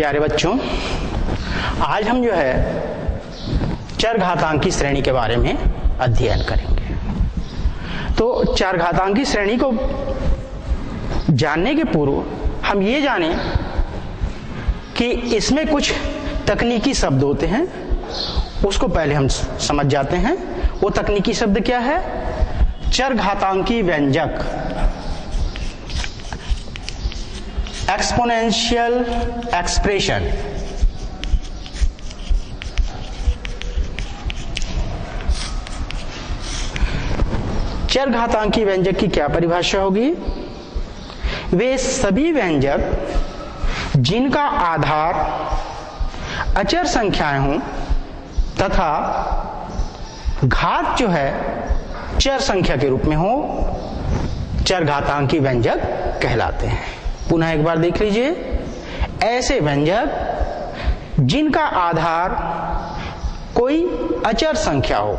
प्यारे बच्चों, आज हम जो है चरघातांकी श्रेणी के बारे में अध्ययन करेंगे। तो चरघातांकी श्रेणी को जानने के पूर्व हम ये जानें कि इसमें कुछ तकनीकी शब्द होते हैं, उसको पहले हम समझ जाते हैं। वो तकनीकी शब्द क्या है? चरघातांकी व्यंजक, एक्सपोनेंशियल एक्सप्रेशन। चरघातांकी व्यंजक की क्या परिभाषा होगी? वे सभी व्यंजक जिनका आधार अचर संख्याएं हों तथा घात जो है चर संख्या के रूप में हो, चरघातांकी व्यंजक कहलाते हैं। पुनः एक बार देख लीजिए, ऐसे व्यंजक जिनका आधार कोई अचर संख्या हो,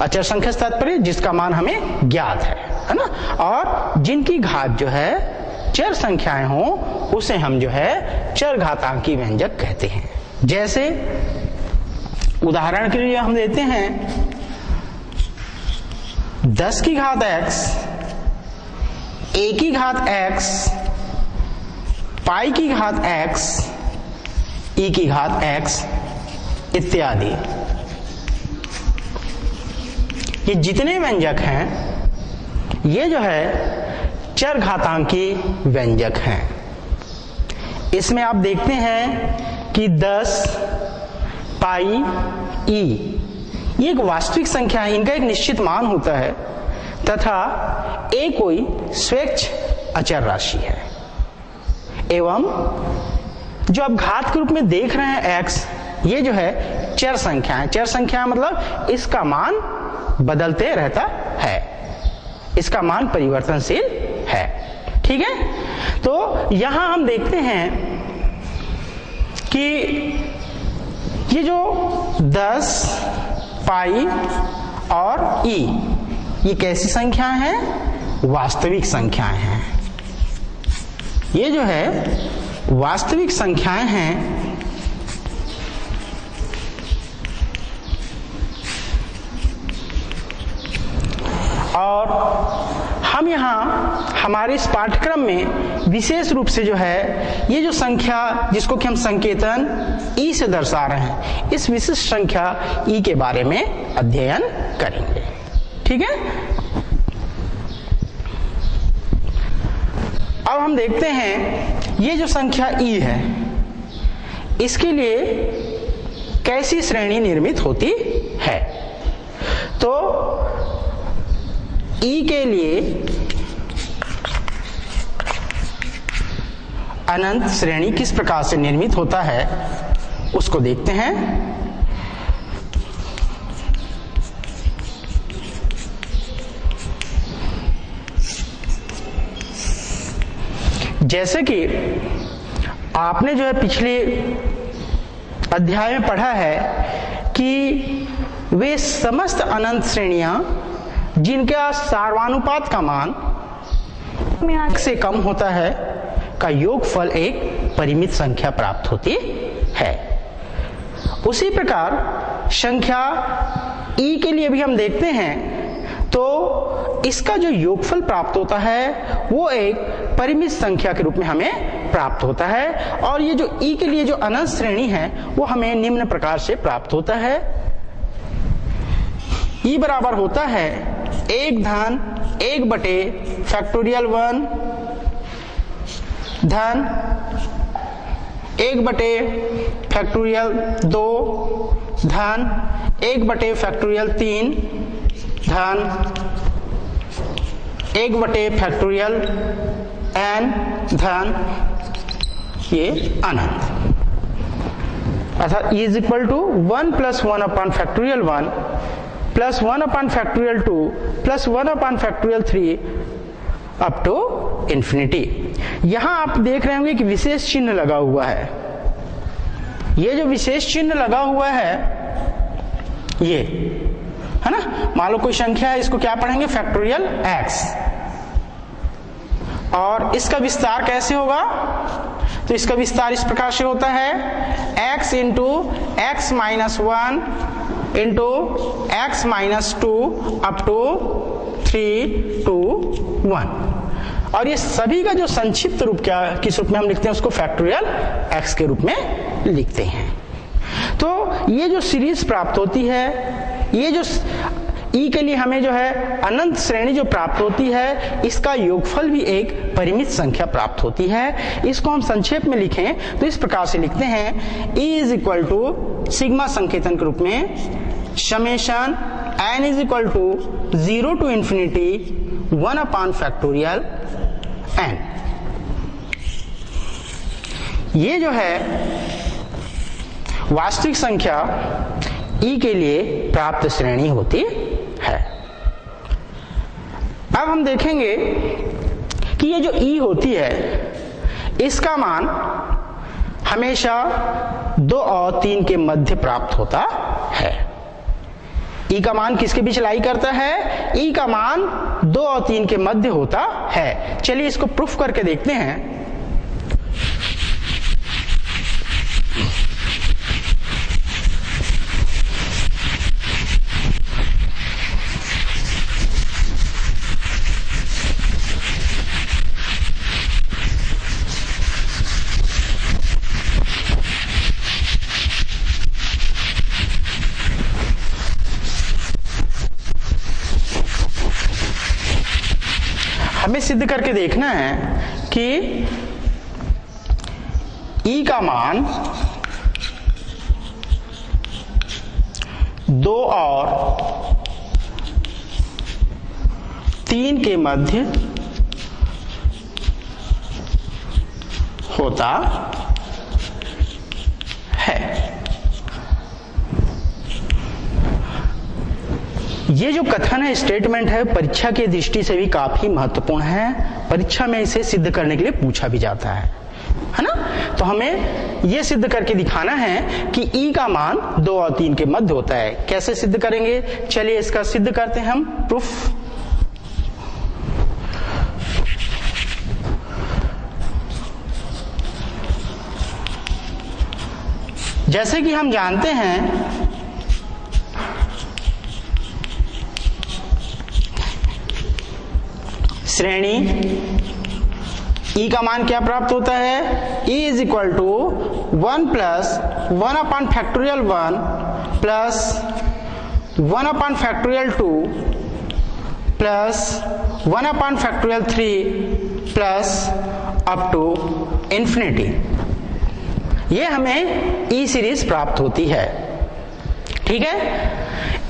अचर संख्या से तात्पर्य जिसका मान हमें ज्ञात है ना, और जिनकी घात जो है चर संख्याएं हो, उसे हम जो है चरघातांकी व्यंजक कहते हैं। जैसे उदाहरण के लिए हम देते हैं 10 की घात x, a की घात x, पाई की घात x, e की घात x इत्यादि। ये जितने व्यंजक हैं ये जो है चरघातांकी व्यंजक हैं। इसमें आप देखते हैं कि 10, पाई, e ये एक वास्तविक संख्या है, इनका एक निश्चित मान होता है, तथा a कोई स्वेच्छ अचर राशि है। एवं जो आप घात के रूप में देख रहे हैं x, ये जो है चर संख्या है। चर संख्या मतलब इसका मान बदलते रहता है, इसका मान परिवर्तनशील है। ठीक है, तो यहां हम देखते हैं कि ये जो 10, पाई और e ये कैसी संख्याएं हैं? वास्तविक संख्याएं हैं। ये जो है वास्तविक संख्याएं हैं। और हम यहाँ हमारे इस पाठ्यक्रम में विशेष रूप से जो है ये जो संख्या जिसको कि हम संकेतन e से दर्शा रहे हैं, इस विशिष्ट संख्या e के बारे में अध्ययन करेंगे। ठीक है, अब हम देखते हैं ये जो संख्या e है, इसके लिए कैसी श्रेणी निर्मित होती है। तो e के लिए अनंत श्रेणी किस प्रकार से निर्मित होता है उसको देखते हैं। जैसे कि आपने जो है पिछले अध्याय में पढ़ा है कि वे समस्त अनंत श्रेणियां जिनका सार्वनुपात का मान से कम होता है का योगफल एक परिमित संख्या प्राप्त होती है। उसी प्रकार संख्या e के लिए भी हम देखते हैं, तो इसका जो योगफल प्राप्त होता है वो एक परिमित संख्या के रूप में हमें प्राप्त होता है। और ये जो e के लिए जो अनंत श्रेणी है वो हमें निम्न प्रकार से प्राप्त होता है। e बराबर होता है 1 धन 1 बटे फैक्टोरियल 1 धन 1 बटे फैक्टोरियल 2 धन 1 बटे फैक्टोरियल 3 धन 1 बटे फैक्टोरियल n धन ये अनंत। अर्थात e is equal to 1 plus 1 upon factorial 1 plus 1 upon factorial 2 plus 1 upon factorial 3 up to infinity. यहां आप देख रहे होंगे कि विशेष चिन्ह लगा हुआ है। ये जो विशेष चिन्ह लगा हुआ है ये है ना, मान लो कोई संख्या है, इसको क्या पढ़ेंगे? Factorial x। और इसका विस्तार कैसे होगा? तो इसका विस्तार इस प्रकार से होता है x into x minus 1 into x minus 2 up to 3 2 1। और ये सभी का जो संक्षिप्त रूप क्या किस रूप में हम लिखते हैं, उसको फैक्टोरियल x के रूप में लिखते हैं। तो ये जो सीरीज प्राप्त होती है, ये जो ई के लिए हमें जो है अनंत श्रेणी जो प्राप्त होती है, इसका योगफल भी एक परिमित संख्या प्राप्त होती है। इसको हम संक्षेप में लिखें तो इस प्रकार से लिखते हैं, e is equal to sigma संकेतन के रूप में summation n is equal to 0 to infinity 1 upon factorial n। ये जो है वास्तविक संख्या ई के लिए प्राप्त श्रेणी होती है। अब हम देखेंगे कि ये जो ई होती है, इसका मान हमेशा 2 और 3 के मध्य प्राप्त होता है। ई का मान किसके बीच लाई करता है? ई का मान 2 और 3 के मध्य होता है। चलिए इसको प्रूफ करके देखते हैं। हमें सिद्ध करके देखना है कि ई का मान 2 और 3 के मध्य होता है। ये जो कथन है, स्टेटमेंट है, परीक्षा की दृष्टि से भी काफी महत्वपूर्ण है। परीक्षा में इसे सिद्ध करने के लिए पूछा भी जाता है ना। तो हमें यह सिद्ध करके दिखाना है कि ई का मान 2 और 3 के मध्य होता है। कैसे सिद्ध करेंगे? चलिए इसका सिद्ध करते हैं हम प्रूफ। जैसे कि हम जानते हैं श्रेणी ई का मान क्या प्राप्त होता है? E is equal to 1 plus 1 upon factorial 1 plus 1 upon factorial 2 plus 1 upon factorial 3 plus up to infinity. ये हमें ई सीरीज प्राप्त होती है। ठीक है।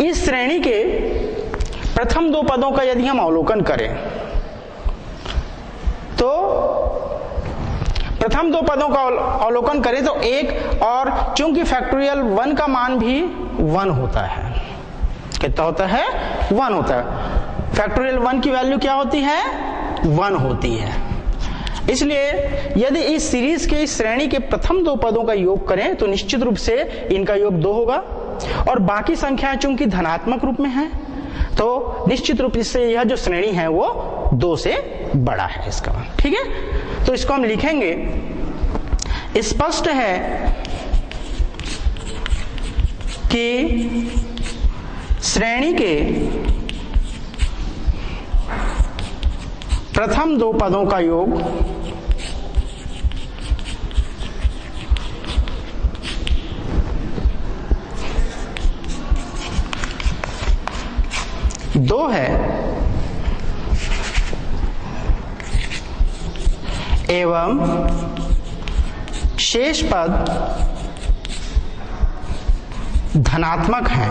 इस श्रेणी के प्रथम 2 पदों का यदि हम अवलोकन करें तो प्रथम 2 पदों का अवलोकन करें तो एक, और चूंकि फैक्टोरियल 1 का मान भी 1 होता है। कितना होता है? 1 होता है। फैक्टोरियल 1 की वैल्यू क्या होती है? 1 होती है। इसलिए यदि इस सीरीज के इस श्रेणी के प्रथम 2 पदों का योग करें तो निश्चित रूप से इनका योग 2 होगा, और बाकी संख्याएं चूंकि धनात्मक रूप में है तो निश्चित रूप से यह जो श्रेणी है वो 2 से बड़ा है इसका। ठीक है। तो इसको हम लिखेंगे, स्पष्ट है कि श्रेणी के प्रथम 2 पदों का योग 2 है एवं शेष पद धनात्मक है।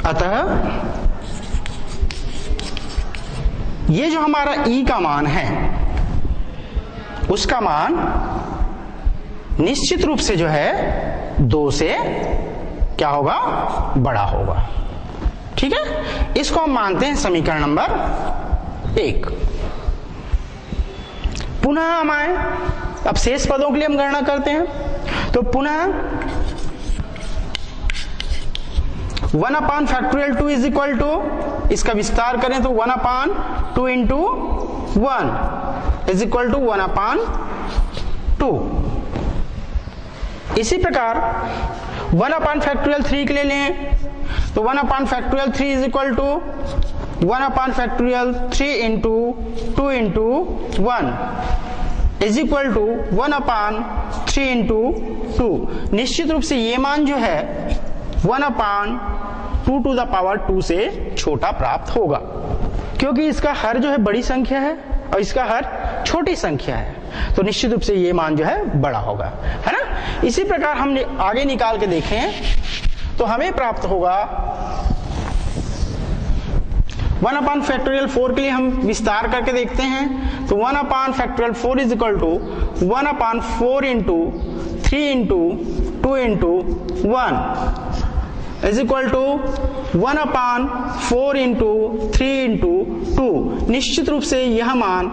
अतः ये जो हमारा ई का मान है उसका मान निश्चित रूप से जो है 2 से क्या होगा? बड़ा होगा। ठीक है। इसको हम मानते हैं समीकरण नंबर 1। पुनः हम आए, अब शेष पदों के लिए हम गणना करते हैं। तो पुनः 1 upon factorial 2 is equal to इसका विस्तार करें तो 1/2 इंटू 1 इज इक्वल टू 1/2। इसी प्रकार 1/3 के लिए लें तो 1/3 is equal to 1/3 into 2 into 1 is equal to 1/3 into 2। निश्चित रूप से ये मान जो है 1/2 टू द पावर 2 से छोटा प्राप्त होगा, क्योंकि इसका हर जो है बड़ी संख्या है और इसका हर छोटी संख्या है, तो निश्चित रूप से ये मान जो है बड़ा होगा, है ना। इसी प्रकार हम आगे निकाल के देखें तो हमें प्राप्त होगा 1/4 के लिए हम विस्तार करके देखते हैं तो 1/4 is equal to 1/4 into 3 into 2 into 1 is equal to 1/4 into 3 into 2। निश्चित रूप से यह मान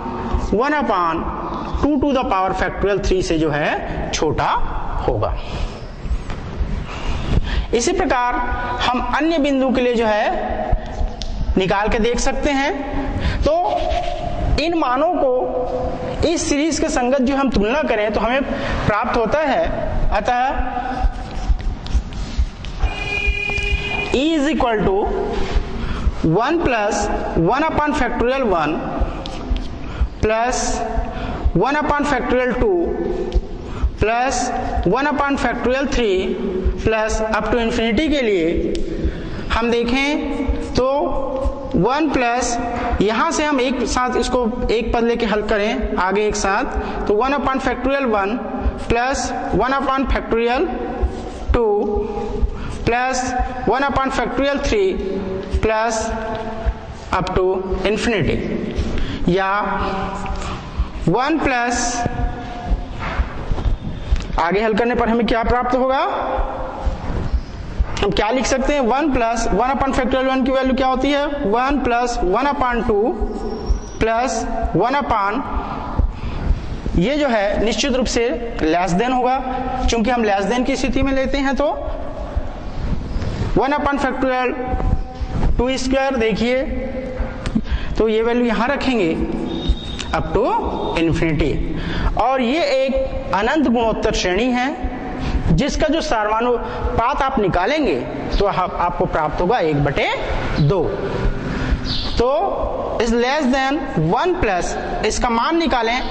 1/2 टू द पावर फैक्टोरियल 3 से जो है छोटा होगा। इसी प्रकार हम अन्य बिंदु के लिए जो है निकाल के देख सकते हैं। तो इन मानों को इस सीरीज के संगत जो हम तुलना करें तो हमें प्राप्त होता है, अतः E is equal to 1 plus 1/1 plus 1/2 plus 1/3 plus up to infinity के लिए हम देखें तो 1 प्लस यहां से हम एक साथ इसको एक पद लेके हल करें आगे एक साथ तो 1/1 plus 1/2 plus 1/3 plus up to infinity, या 1 प्लस आगे हल करने पर हमें क्या प्राप्त होगा, हम क्या लिख सकते हैं 1 प्लस 1/1 की वैल्यू क्या होती है 1 प्लस 1/2 प्लस 1/, ये जो है निश्चित रूप से लेस देन होगा, चूंकि हम लेस देन की स्थिति में लेते हैं तो 1/2 स्क्वायर देखिए तो ये वैल्यू यहां रखेंगे अप टू इन्फिनिटी, और ये एक अनंत गुणोत्तर श्रेणी है जिसका जो सार्वनुपात आप निकालेंगे तो आपको प्राप्त होगा 1/2। तो इस लेस देन 1 प्लस इसका मान निकालें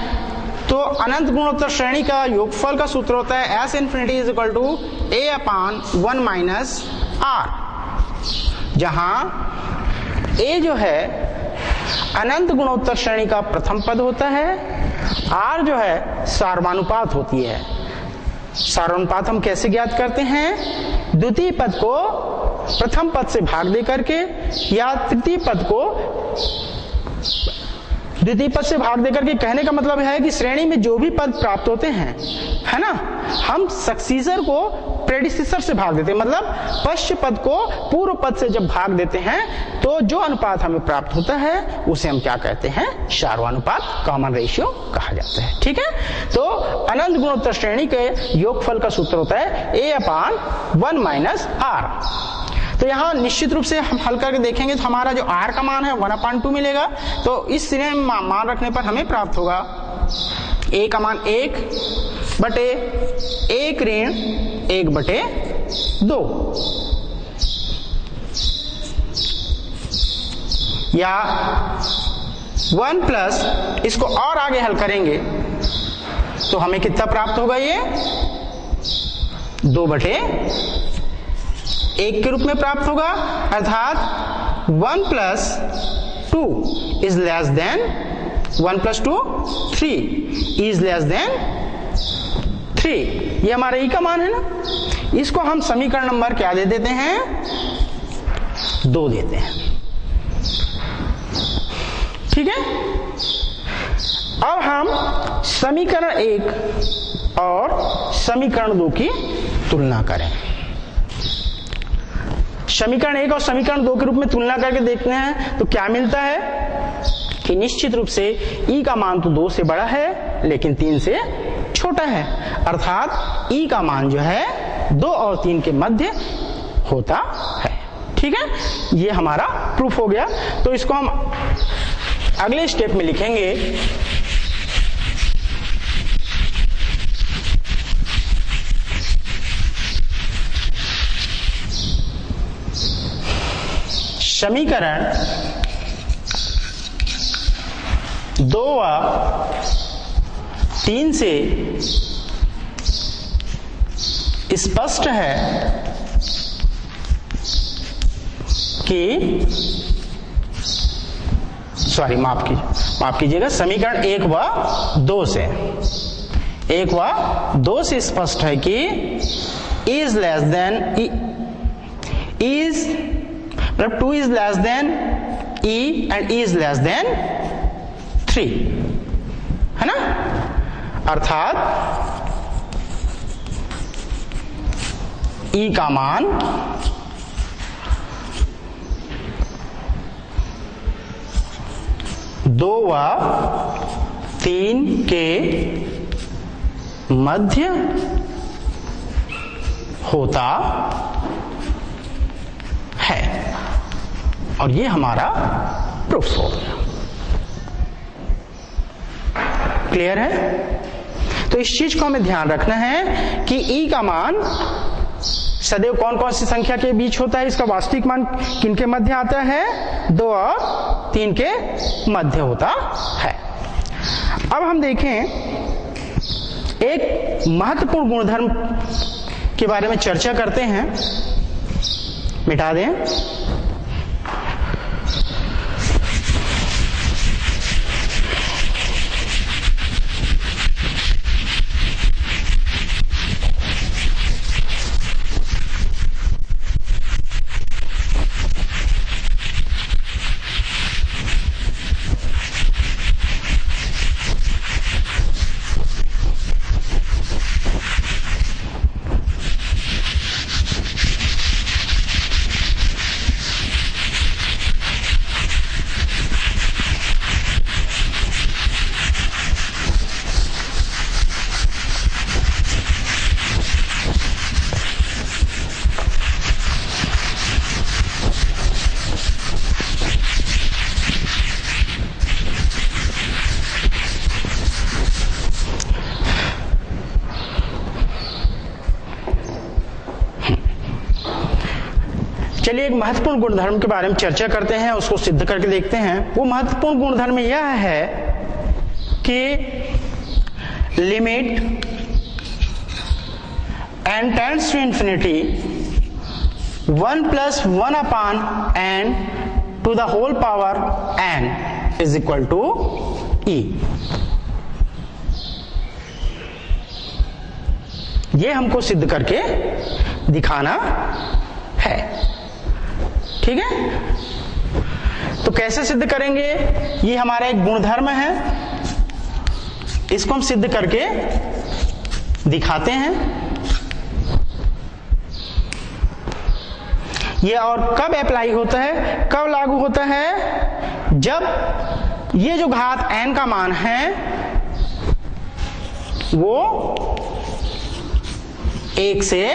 तो अनंत गुणोत्तर श्रेणी का योगफल का सूत्र होता है S infinity is equal to A/1 minus R, जहां A जो है अनंत गुणोत्तर श्रेणी का प्रथम पद होता है, R जो है सार्वनुपात होती है। सार्वनुपात हम कैसे ज्ञात करते हैं, द्वितीय पद को प्रथम पद से भाग दे करके या तृतीय पद को द्वितीय पद से भाग देकर के। कहने का मतलब है कि श्रेणी में जो भी पद प्राप्त होते हैं, है ना, हम सक्सीसर को प्रेडिसेसर से भाग देते हैं, मतलब पश्च पद को पूर्व पद से जब भाग देते हैं तो जो अनुपात हमें प्राप्त होता है उसे हम क्या कहते हैं, सार्वनुपात, कॉमन रेशियो कहा जाता है। ठीक है, तो अनंत गुणोत्तर श्रेणी के योगफल का सूत्र होता है A/1 माइनस R। तो यहाँ निश्चित रूप से हम हल करके देखेंगे तो हमारा जो R का मान है 1/2 मिलेगा, तो इस श्रेणी में मान रखने पर हमें प्राप्त होगा A का मान 1/1 ऋण 1/2, या 1 प्लस इसको और आगे हल करेंगे तो हमें कितना प्राप्त होगा, ये 2/1 के रूप में प्राप्त होगा, अर्थात 1 plus 2 is less than 1 plus 2 3 is less then 3। ये हमारा ई का मान है ना, इसको हम समीकरण नंबर क्या दे देते हैं, 2 देते हैं। ठीक है, अब हम समीकरण 1 और समीकरण 2 की तुलना करें। समीकरण 1 और समीकरण 2 के रूप में तुलना करके देखते हैं तो क्या मिलता है कि निश्चित रूप से ई का मान तो 2 से बड़ा है लेकिन 3 से छोटा है, अर्थात ई का मान जो है 2 और 3 के मध्य होता है। ठीक है, ये हमारा प्रूफ हो गया। तो इसको हम अगले स्टेप में लिखेंगे समीकरण 2 व 3 से स्पष्ट है कि माफ कीजिएगा, समीकरण 1 व 2 से स्पष्ट है कि इज लेस देन इज मतलब 2 is less then e and e is less then 3, है ना। अर्थात e का मान 2 व 3 के मध्य होता है, और ये हमारा प्रूफ हो गया। क्लियर है? तो इस चीज को हमें ध्यान रखना है कि e का मान सदैव कौन कौन सी संख्या के बीच होता है, इसका वास्तविक मान किनके मध्य आता है, 2 और 3 के मध्य होता है। अब हम देखें एक महत्वपूर्ण गुणधर्म के बारे में चर्चा करते हैं। मिटा दें। चलिए एक महत्वपूर्ण गुणधर्म के बारे में चर्चा करते हैं, उसको सिद्ध करके देखते हैं। वो महत्वपूर्ण गुणधर्म यह है कि limit n tends to infinity 1 + 1/n to the whole power n is equal to e। ये हमको सिद्ध करके दिखाना है, ठीक है। तो कैसे सिद्ध करेंगे? ये हमारा एक गुणधर्म है, इसको हम सिद्ध करके दिखाते हैं। ये और कब अप्लाई होता है, कब लागू होता है? जब ये जो घात n का मान है वो 1 से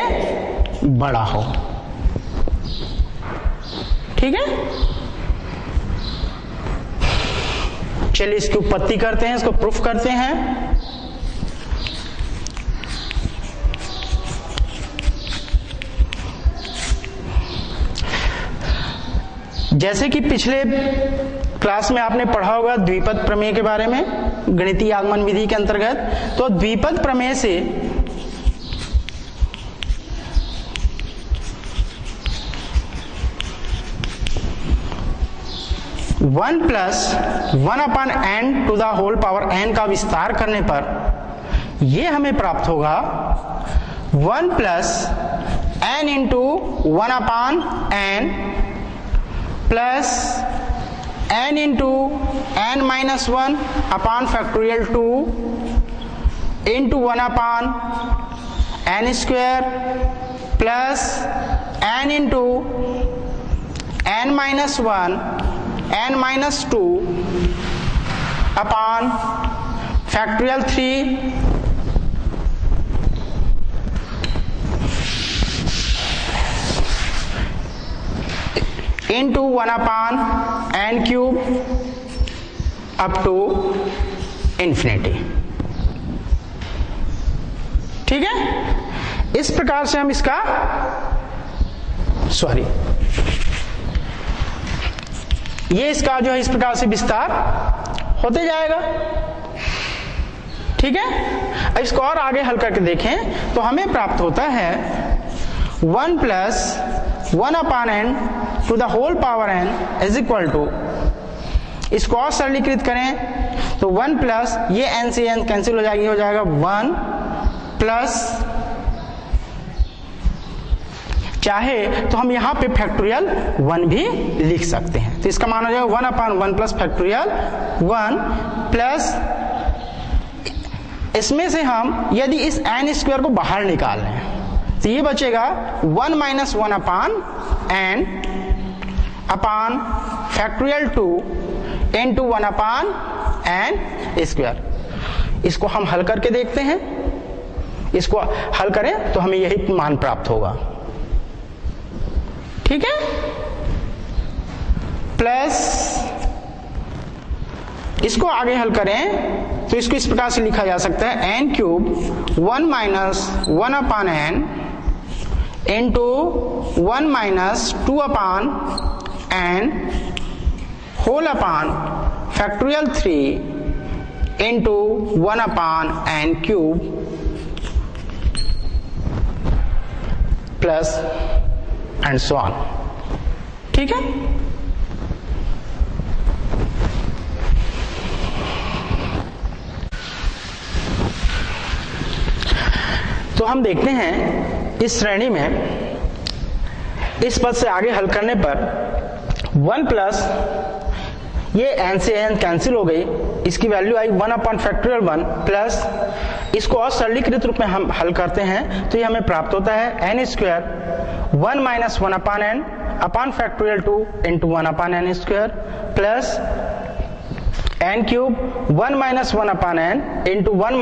बड़ा हो, ठीक है। चलिए इसकी उत्पत्ति करते हैं, इसको प्रूफ करते हैं। जैसे कि पिछले क्लास में आपने पढ़ा होगा द्विपद प्रमेय के बारे में, गणितीय आगमन विधि के अंतर्गत। तो द्विपद प्रमेय से one plus 1/n to the whole power n का विस्तार करने पर यह हमें प्राप्त होगा 1 + n into 1/n plus n into n - 1 upon factorial 2 into 1/n square plus n into n - 1 n - 2 upon factorial 3 1 into 1/n³ up to infinity. ठीक है, इस प्रकार से हम इसका ये इसका जो है इस प्रकार से विस्तार होते जाएगा। ठीक है, अब इसको और आगे हल करके देखें तो हमें प्राप्त होता है 1 + 1/n to the whole power n is equal to, इसको और सरलीकृत करें तो 1 प्लस ये n से n कैंसिल हो जाएगी, हो जाएगा 1 प्लस, चाहे तो हम यहाँ पे फैक्टोरियल 1 भी लिख सकते हैं, तो इसका मान हो जाएगा 1/1 प्लस फैक्टोरियल 1 प्लस, इसमें से हम यदि इस n² को बाहर निकाल लें तो ये बचेगा 1 - 1/n upon factorial 2 into 1/n²। इसको हम हल करके देखते हैं, इसको हल करें तो हमें यही मान प्राप्त होगा। ठीक है, प्लस इसको आगे हल करें तो इसको इस प्रकार से लिखा जा सकता है n³ 1 - 1/n into 1 - 2/n whole upon factorial 3 into 1/n³ plus and so on. ठीक है, तो हम देखते हैं इस श्रेणी में इस पद से आगे हल करने पर 1 प्लस ये n से n कैंसिल हो गई, इसकी वैल्यू आई 1/(1) प्लस इसको और सरलीकृत रूप में हम हल करते हैं तो ये हमें प्राप्त होता है n² 1 - 1/n upon factorial 2 into 1/n² plus n³ 1 - 1/n into 1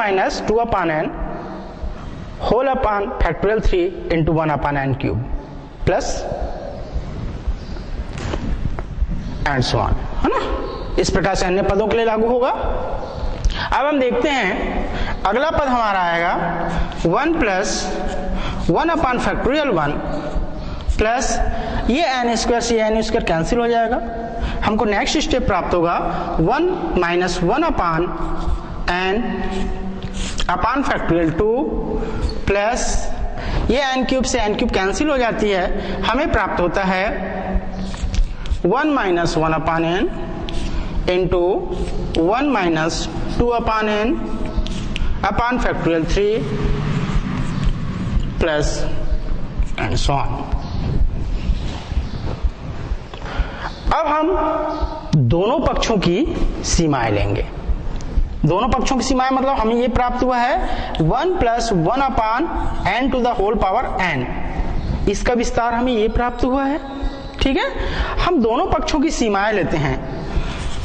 - 2/n whole upon factorial 3 into 1/n³ plus and so on, है ना। इस प्रकार से अन्य पदों के लिए लागू होगा। अब हम देखते हैं अगला पद हमारा आएगा 1 + 1/(1) प्लस ये n² से n² कैंसिल हो जाएगा, हमको नेक्स्ट स्टेप प्राप्त होगा 1 - 1/n अपान फैक्टोरियल 2 प्लस ये n³ से n³ कैंसिल हो जाती है, हमें प्राप्त होता है 1 - 1/n into 1 - 2/n upon factorial 3 plus and so on. अब हम दोनों पक्षों की सीमाएं लेंगे। दोनों पक्षों की सीमाएं मतलब हमें ये प्राप्त हुआ है 1 + 1/n to the whole power n, इसका विस्तार हमें ये प्राप्त हुआ है। ठीक है, हम दोनों पक्षों की सीमाएं लेते हैं।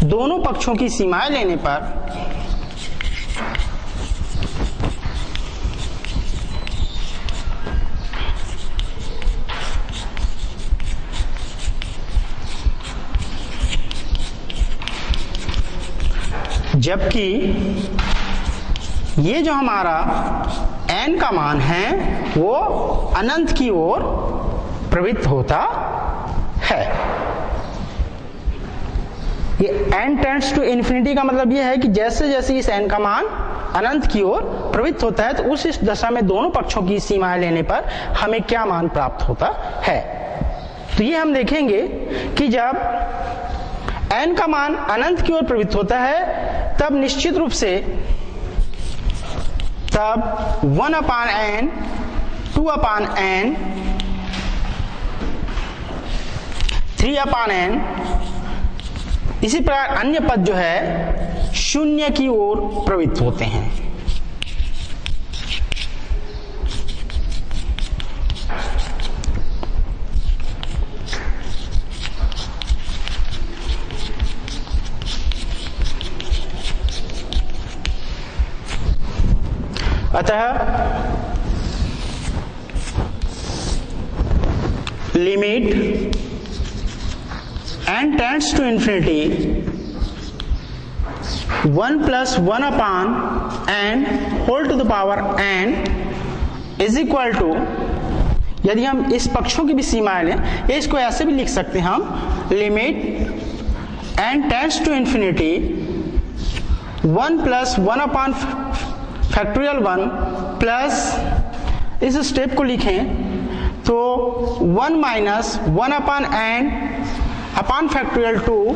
दोनों पक्षों की सीमाएं लेने पर जबकि ये जो हमारा n का मान है वो अनंत की ओर प्रवृत्त होता है। ये n टेंड्स टू इन्फिनिटी का मतलब ये है कि जैसे जैसे इस n का मान अनंत की ओर प्रवृत्त होता है तो उस दशा में दोनों पक्षों की सीमाएं लेने पर हमें क्या मान प्राप्त होता है। तो ये हम देखेंगे कि जब n का मान अनंत की ओर प्रवृत्त होता है तब निश्चित रूप से तब 1/n 2/n 3/n इसी प्रकार अन्य पद जो है शून्य की ओर प्रवृत्त होते हैं। अतः limit n tends to infinity 1 + 1 upon n whole to the power n is equal to, यदि हम इस पक्षों की भी सीमाएं लें, या इसको ऐसे भी लिख सकते हैं हम, limit n tends to infinity 1 + 1 upon factorial 1 plus, इस स्टेप को लिखें तो 1 - 1 upon n upon factorial 2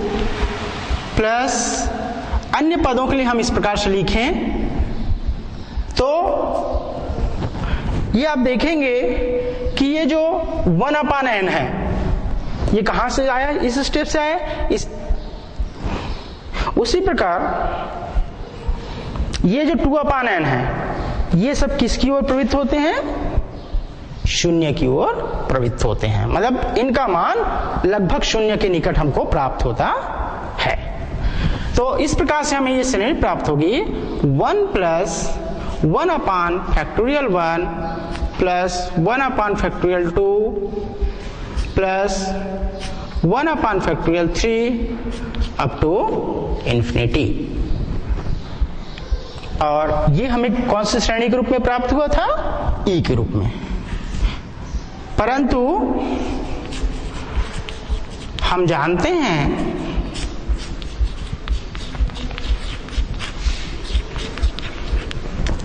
plus, अन्य पदों के लिए हम इस प्रकार से लिखें तो ये आप देखेंगे कि ये जो 1 अपॉन n है, ये कहां से आया, इस स्टेप से आया। इस उसी प्रकार ये जो 2 अपॉन n है, ये सब किसकी ओर प्रवृत्त होते हैं, शून्य की ओर प्रवृत्त होते हैं, मतलब इनका मान लगभग शून्य के निकट हमको प्राप्त होता है। तो इस प्रकार से हमें ये श्रेणी प्राप्त होगी 1 + 1 upon factorial 1 plus 1 upon factorial 2 plus 1 upon factorial 3 up to infinity. और ये हमें कौन सी श्रेणी के रूप में प्राप्त हुआ था, ई के रूप में। परंतु हम जानते हैं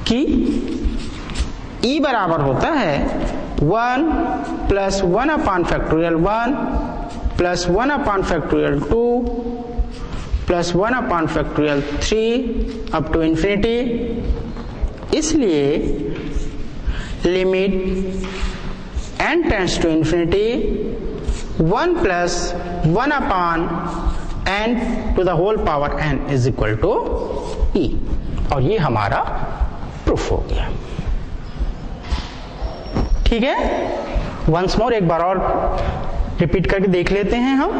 कि E बराबर होता है 1 + 1 upon factorial 1 plus 1 upon factorial 2 plus 1 upon factorial 3 up to infinity. इसलिए limit n tends to infinity 1 + 1 upon n to the whole power n is equal to E। और ये हमारा प्रूफ हो गया। ठीक है, वंस मोर एक बार और रिपीट करके देख लेते हैं।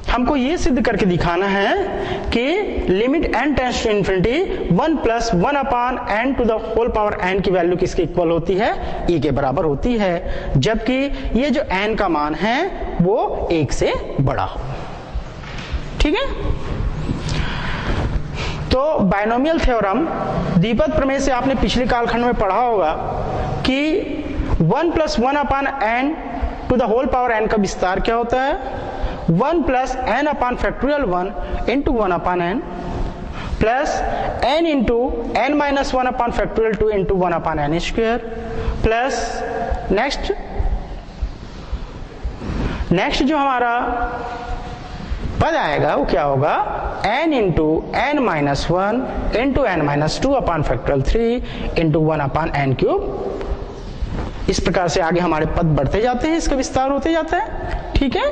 हमको ये सिद्ध करके दिखाना है कि limit n tends to infinity 1 + 1 upon n to the whole power n की वैल्यू किसके इक्वल होती है, e के बराबर होती है, जबकि ये जो n का मान है वो 1 से बड़ा हो। ठीक है, तो बायनोमियल थ्योरम, द्विपद प्रमेय से आपने पिछले कालखंड में पढ़ा होगा कि 1 + 1 upon n to the whole power n का विस्तार क्या होता है, 1 + n upon factorial 1 into 1 upon n plus n into n - 1 upon factorial 2 into 1 upon n square plus next जो हमारा पद आएगा वो क्या होगा, n into n - 1 into n - 2 upon factorial 3 into 1 upon n cube. इस प्रकार से आगे हमारे पद बढ़ते जाते हैं, इसका विस्तार होते जाता है। ठीक है,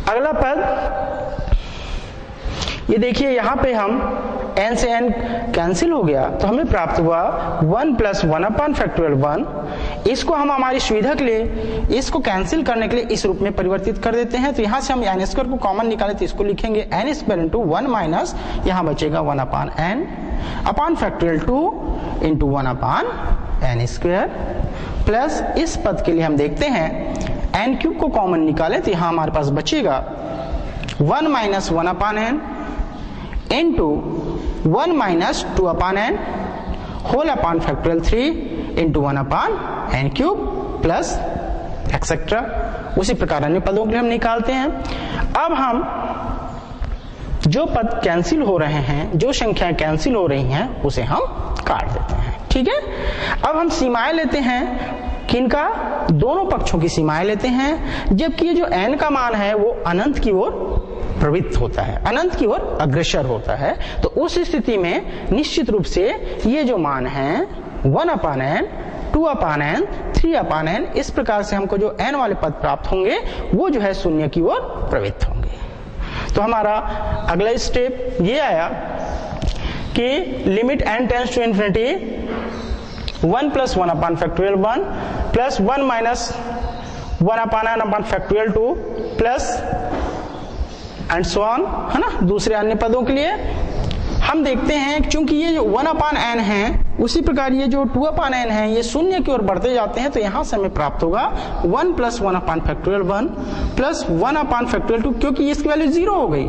अगला पद ये देखिए, यहां पे हम n से n कैंसिल हो गया तो हमें प्राप्त हुआ 1 + 1 अपॉन फैक्टोरियल 1। इसको हम हमारी सुविधा के लिए इसको कैंसिल करने के लिए इस रूप में परिवर्तित कर देते हैं। तो यहां से हम n² को कॉमन निकाले तो इसको लिखेंगे n² इंटू 1 माइनस, यहां बचेगा 1 upon n upon factorial 2 into 1 upon n² plus इस पद के लिए हम देखते हैं n³ को कॉमन निकाले तो यहां हमारे पास बचेगा 1 - 1 upon n into 1 - 2 upon n whole upon factorial 3 into 1 upon n³ plus etcetera. उसी प्रकार अन्य पदों के लिए हम निकालते हैं। अब हम जो पद कैंसिल हो रहे हैं, जो संख्याएं कैंसिल हो रही हैं, उसे हम काट देते हैं। ठीक है, अब हम सीमाएं लेते हैं, किनका, दोनों पक्षों की सीमाएं लेते हैं, जबकि ये जो n का मान है वो अनंत की ओर प्रवृत्त होता है, अनंत की ओर अग्रसर होता है। तो उस स्थिति में निश्चित रूप से ये जो मान है 1 upon n, 2 upon n, 3 upon n, इस प्रकार से हमको जो n वाले पद प्राप्त होंगे वो जो है शून्य की ओर प्रवृत्त होंगे। तो हमारा अगला स्टेप ये आया कि limit n tends to infinity 1 + 1 upon factorial 1 plus 1 minus 1 upon n upon factorial 2 plus and so on, है ना। दूसरे अन्य पदों के लिए हम देखते हैं, क्योंकि ये जो 1 अपॉन n है उसी प्रकार ये जो 2/n है ये शून्य की ओर बढ़ते जाते हैं, तो यहां से हमें प्राप्त होगा 1 + 1/(1) प्लस 1/(2), क्योंकि इसकी वैल्यू 0 हो गई।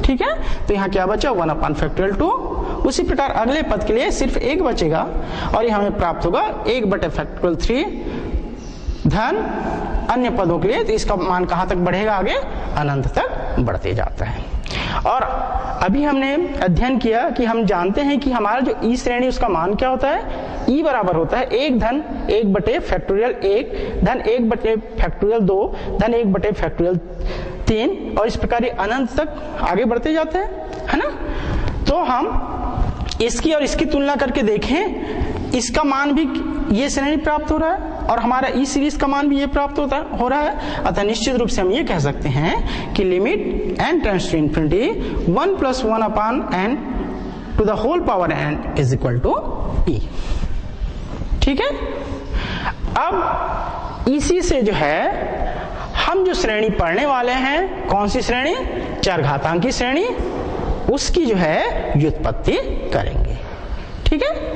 ठीक है, तो यहाँ क्या बचा 1/(2). उसी प्रकार अगले पद के लिए सिर्फ एक बचेगा और ये हमें प्राप्त होगा 1/(3) धन अन्य पदों के लिए, तो इसका मान कहां तक बढ़ेगा, आगे अनंत तक बढ़ते जाता है। और अभी हमने अध्ययन किया कि हम जानते हैं कि हमारा जो ई श्रेणी उसका मान क्या होता है, ई बराबर होता है 1 धन 1/(1) धन 1/(2) धन 1/(3), और इस प्रकार ये अनंत तक आगे बढ़ते जाते हैं, है ना। तो हम इसकी और इसकी तुलना करके देखें, इसका मान भी ये श्रेणी प्राप्त हो रहा है और हमारा ई सीरीज का मान भी ये प्राप्त हो रहा है। अतः निश्चित रूप से हम ये कह सकते हैं कि limit n tends to infinity 1 + 1/n to the whole power n is equal to e. ठीक है, अब इसी से जो है हम जो श्रेणी पढ़ने वाले हैं, कौन सी श्रेणी, चरघातांकी श्रेणी, उसकी जो है व्युत्पत्ति करेंगे। ठीक है,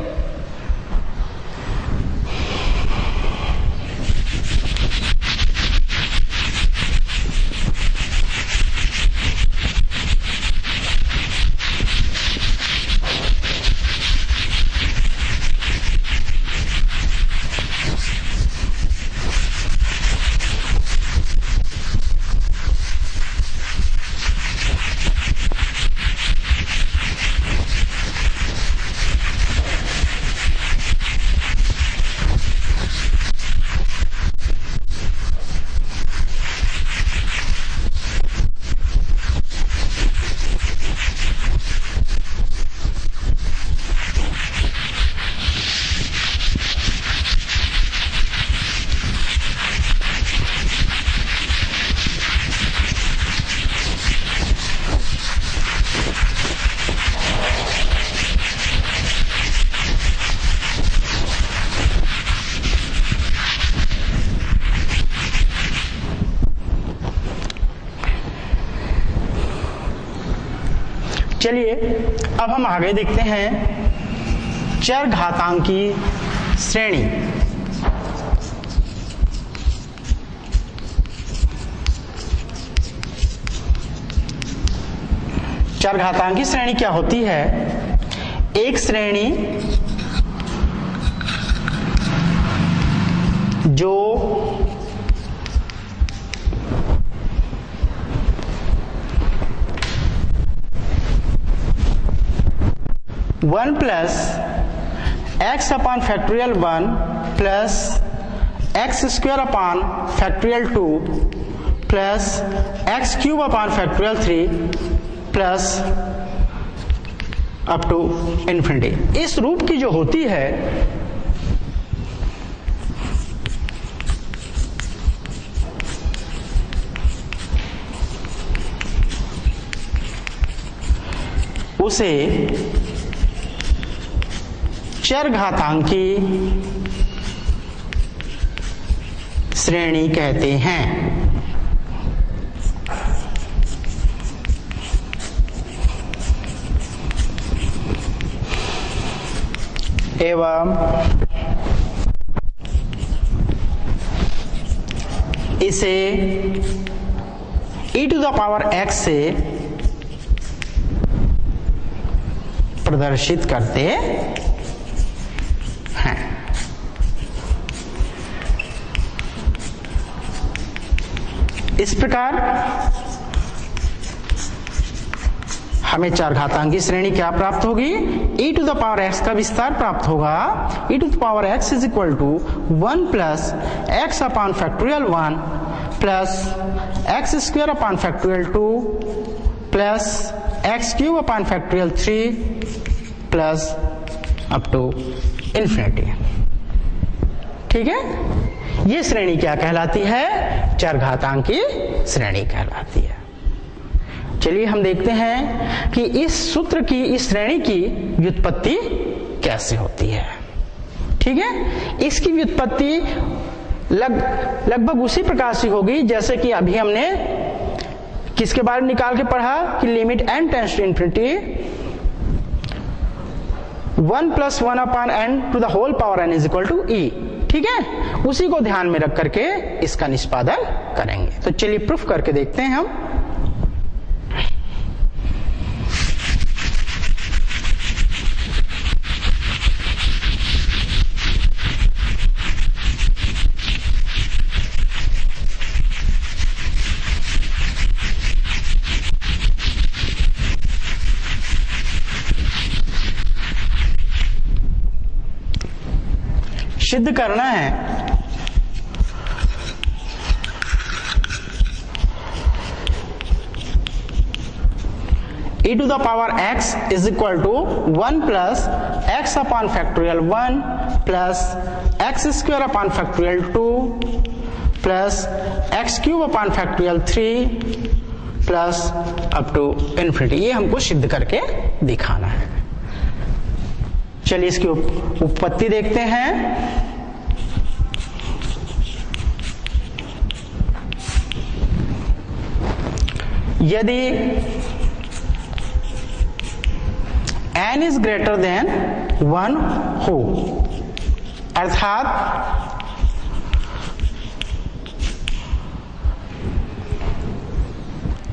चलिए अब हम आगे देखते हैं चरघातांकी श्रेणी। चरघातांकी श्रेणी क्या होती है, एक श्रेणी जो one plus x/(1) plus x² plus x³ plus up to infinity, इस रूप की जो होती है उसे चरघातांकी श्रेणी कहते हैं। एवं इसे e⁻x से प्रदर्शित करते हैं। इस प्रकार हमें चरघातांकी श्रेणी क्या प्राप्त होगी, e⁻x का विस्तार प्राप्त होगा। e⁻x is equal to 1 plus x/(1) plus x² plus x³ plus up to infinity. ठीक है, ये श्रेणी क्या कहलाती है, चरघातांकी श्रेणी कहलाती है। चलिए हम देखते हैं कि इस सूत्र की, इस श्रेणी की व्युत्पत्ति कैसे होती है। ठीक है, इसकी व्युत्पत्ति लगभग उसी प्रकार से होगी जैसे कि अभी हमने किसके बारे में निकाल के पढ़ा कि limit n tends to infinity 1 + 1 upon n to the whole power n is equal to e। ठीक है, उसी को ध्यान में रख करके इसका निष्पादन करेंगे। तो चलिए प्रूफ करके देखते हैं हम। सिद्ध करना है e to the power x is equal to 1 plus x upon factorial 1 plus x square upon factorial 2 plus x cube upon factorial 3 plus up to infinity. ये हमको सिद्ध करके दिखाना है। चलिए इसकी उत्पत्ति देखते हैं। यदि n इज ग्रेटर देन 1 हो, अर्थात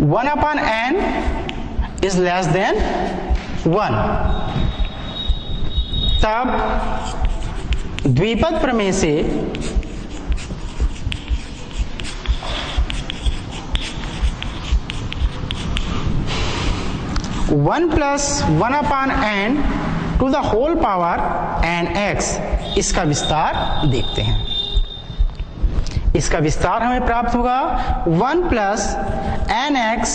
one upon n is less than 1, तब द्विपद प्रमेय से one plus 1 upon n to the whole power nx, इसका विस्तार देखते हैं। इसका विस्तार हमें प्राप्त होगा 1 plus nx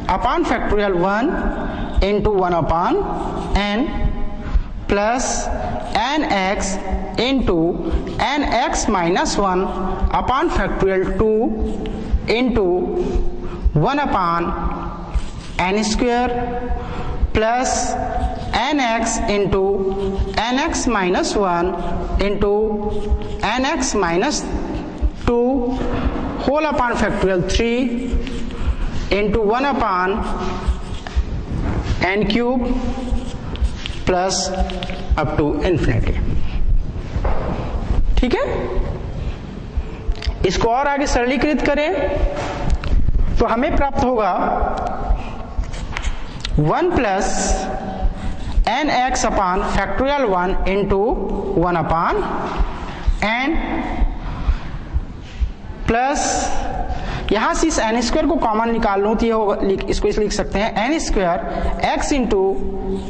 upon factorial 1 into 1 upon n plus nx into nx minus 1 upon factorial 2 into 1 upon n square plus nx into nx minus 1 into nx minus 2 whole upon factorial 3 into 1 upon n cube plus up to infinity. ठीक है, इसको और आगे सरलीकृत करें तो हमें प्राप्त होगा 1 प्लस एन एक्स अपान factorial 1 into 1 upon n plus यहां से इस एन स्क्वायर को कॉमन निकाल लूं तो ये होगा, इसको इस लिख सकते हैं n square x into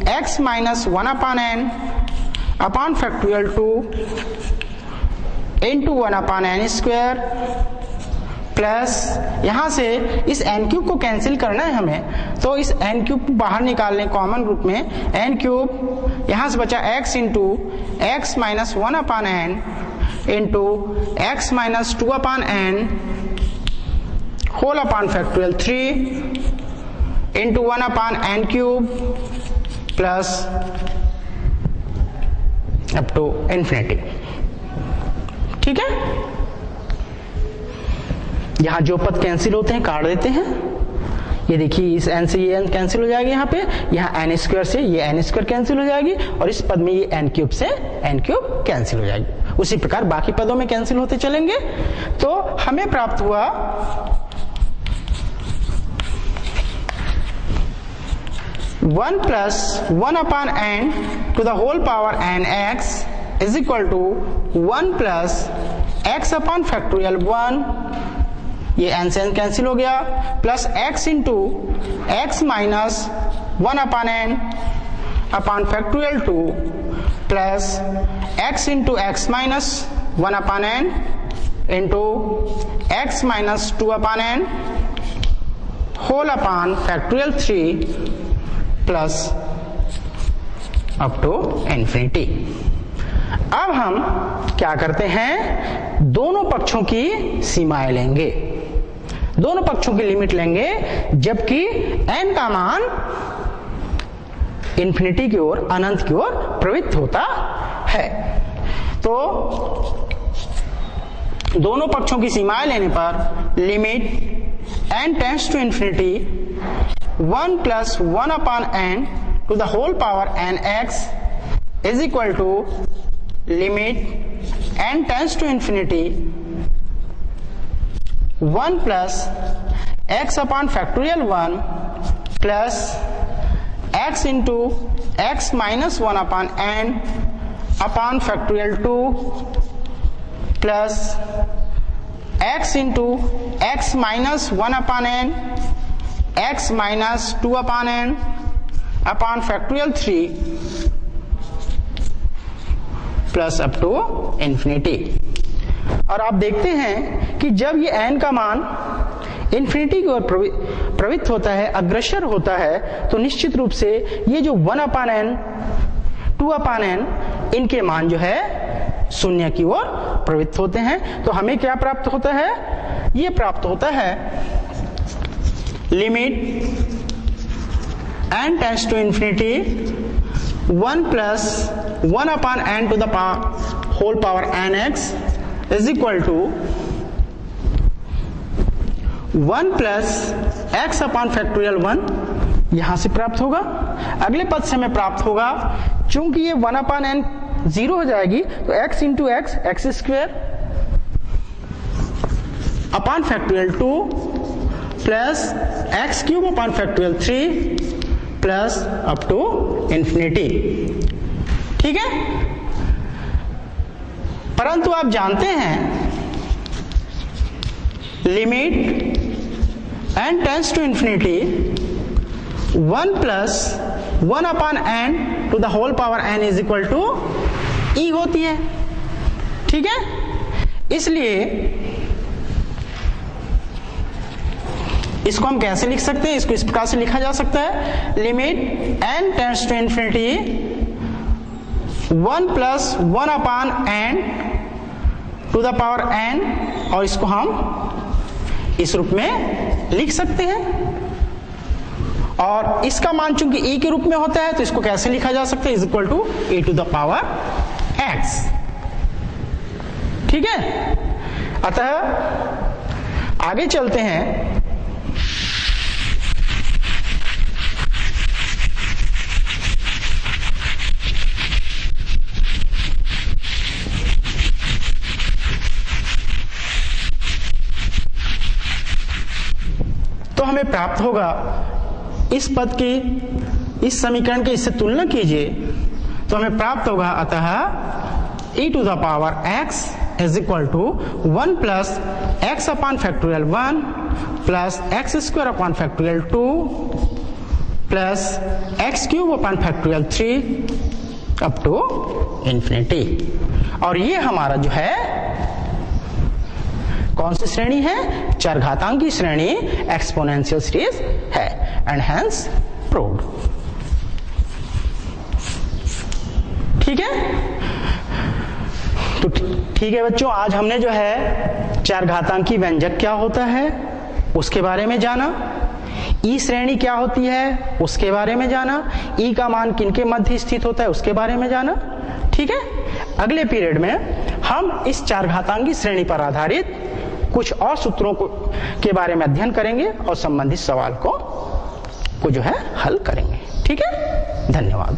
x minus 1 upon n upon factorial 2 into 1 upon n square plus यहां से इस n क्यूब को कैंसिल करना है हमें, तो इस n क्यूब को बाहर निकालने कॉमन रूप में n क्यूब यहां से बचा x into x minus 1 upon n into x minus 2 upon n whole upon factorial 3 into 1 upon n cube plus up to infinity. ठीक है, यहां जो पद कैंसिल होते हैं काट देते हैं। ये देखिए इस n से ये n कैंसिल हो जाएगी, यहाँ पे यहाँ n स्क्वायर से ये n स्क्वायर कैंसिल हो जाएगी और इस पद में ये n क्यूब से n क्यूब कैंसिल हो जाएगी। उसी प्रकार बाकी पदों में कैंसिल होते चलेंगे। तो हमें प्राप्त हुआ 1 plus 1 upon n to the whole power n x is equal to 1 plus x upon factorial 1, ये n से n कैंसिल हो गया, plus x into x minus 1 upon n upon factorial 2 plus x into x minus 1 upon n into x minus 2 upon n whole upon factorial 3 plus up to infinity. अब हम क्या करते हैं, दोनों पक्षों की सीमाएं लेंगे, दोनों पक्षों की लिमिट लेंगे जबकि n का मान इन्फिनिटी की ओर, अनंत की ओर प्रवृत्त होता है। तो दोनों पक्षों की सीमाएं लेने पर limit n tends to infinity 1 plus 1 upon n to the whole power n x is equal to limit n tends to infinity 1 plus x upon factorial 1 plus x into x minus 1 upon n upon factorial 2 plus x into x minus 1 upon n x minus 2 upon n upon factorial 3 plus up to infinity. और आप देखते हैं कि जब ये n का मान infinity की ओर प्रवृत्त होता है, अग्रसर होता है, तो निश्चित रूप से ये जो 1 अपान n 2 अपान n इनके मान जो है शून्य की ओर प्रवृत्त होते हैं। तो हमें क्या प्राप्त होता है? ये प्राप्त होता है limit n tends to infinity 1 plus 1 upon n to the whole power nx is equal to 1 plus x upon factorial 1 यहां से प्राप्त होगा। अगले पद से हमें प्राप्त होगा, चूंकि ये 1 अपान n 0 हो जाएगी, तो x into x square upon factorial 2 plus x cube upon factorial 3 plus up to infinity. ठीक है, परंतु आप जानते हैं limit n tends to infinity 1 plus 1 upon n to the whole power n is equal to e होती है। ठीक है, इसलिए इसको हम कैसे लिख सकते हैं? इसको इस प्रकार से लिखा जा सकता है limit n tends to infinity 1 plus 1 upon n to the power n, और इसको हम इस रूप में लिख सकते हैं। और इसका मान चूंकि e के रूप में होता है, तो इसको कैसे लिखा जा सकता है? Is equal to e to the power x। ठीक है, अतः आगे चलते हैं। तो हमें प्राप्त होगा इस पद की, इस समीकरण की इससे तुलना कीजिए तो हमें प्राप्त होगा, अतः e to the power x is equal to 1 plus x upon factorial 1 plus x square upon factorial 2 plus x cube upon factorial 3 up to infinity. और ये हमारा जो है कौन सी श्रेणी है? चरघातांकी श्रेणी, एक्सपोनेंशियल सीरीज है, एंड हेंस प्रूव्ड। ठीक है, तो ठीक है बच्चों, आज हमने जो है चरघातांकी व्यंजक क्या होता है उसके बारे में जाना, ई श्रेणी क्या होती है उसके बारे में जाना, ई का मान किनके मध्य स्थित होता है उसके बारे में जाना। ठीक है, अगले पीरियड में हम इस चरघातांकी श्रेणी पर आधारित कुछ और सूत्रों के बारे में अध्ययन करेंगे और संबंधित सवाल को जो है हल करेंगे। ठीक है, धन्यवाद।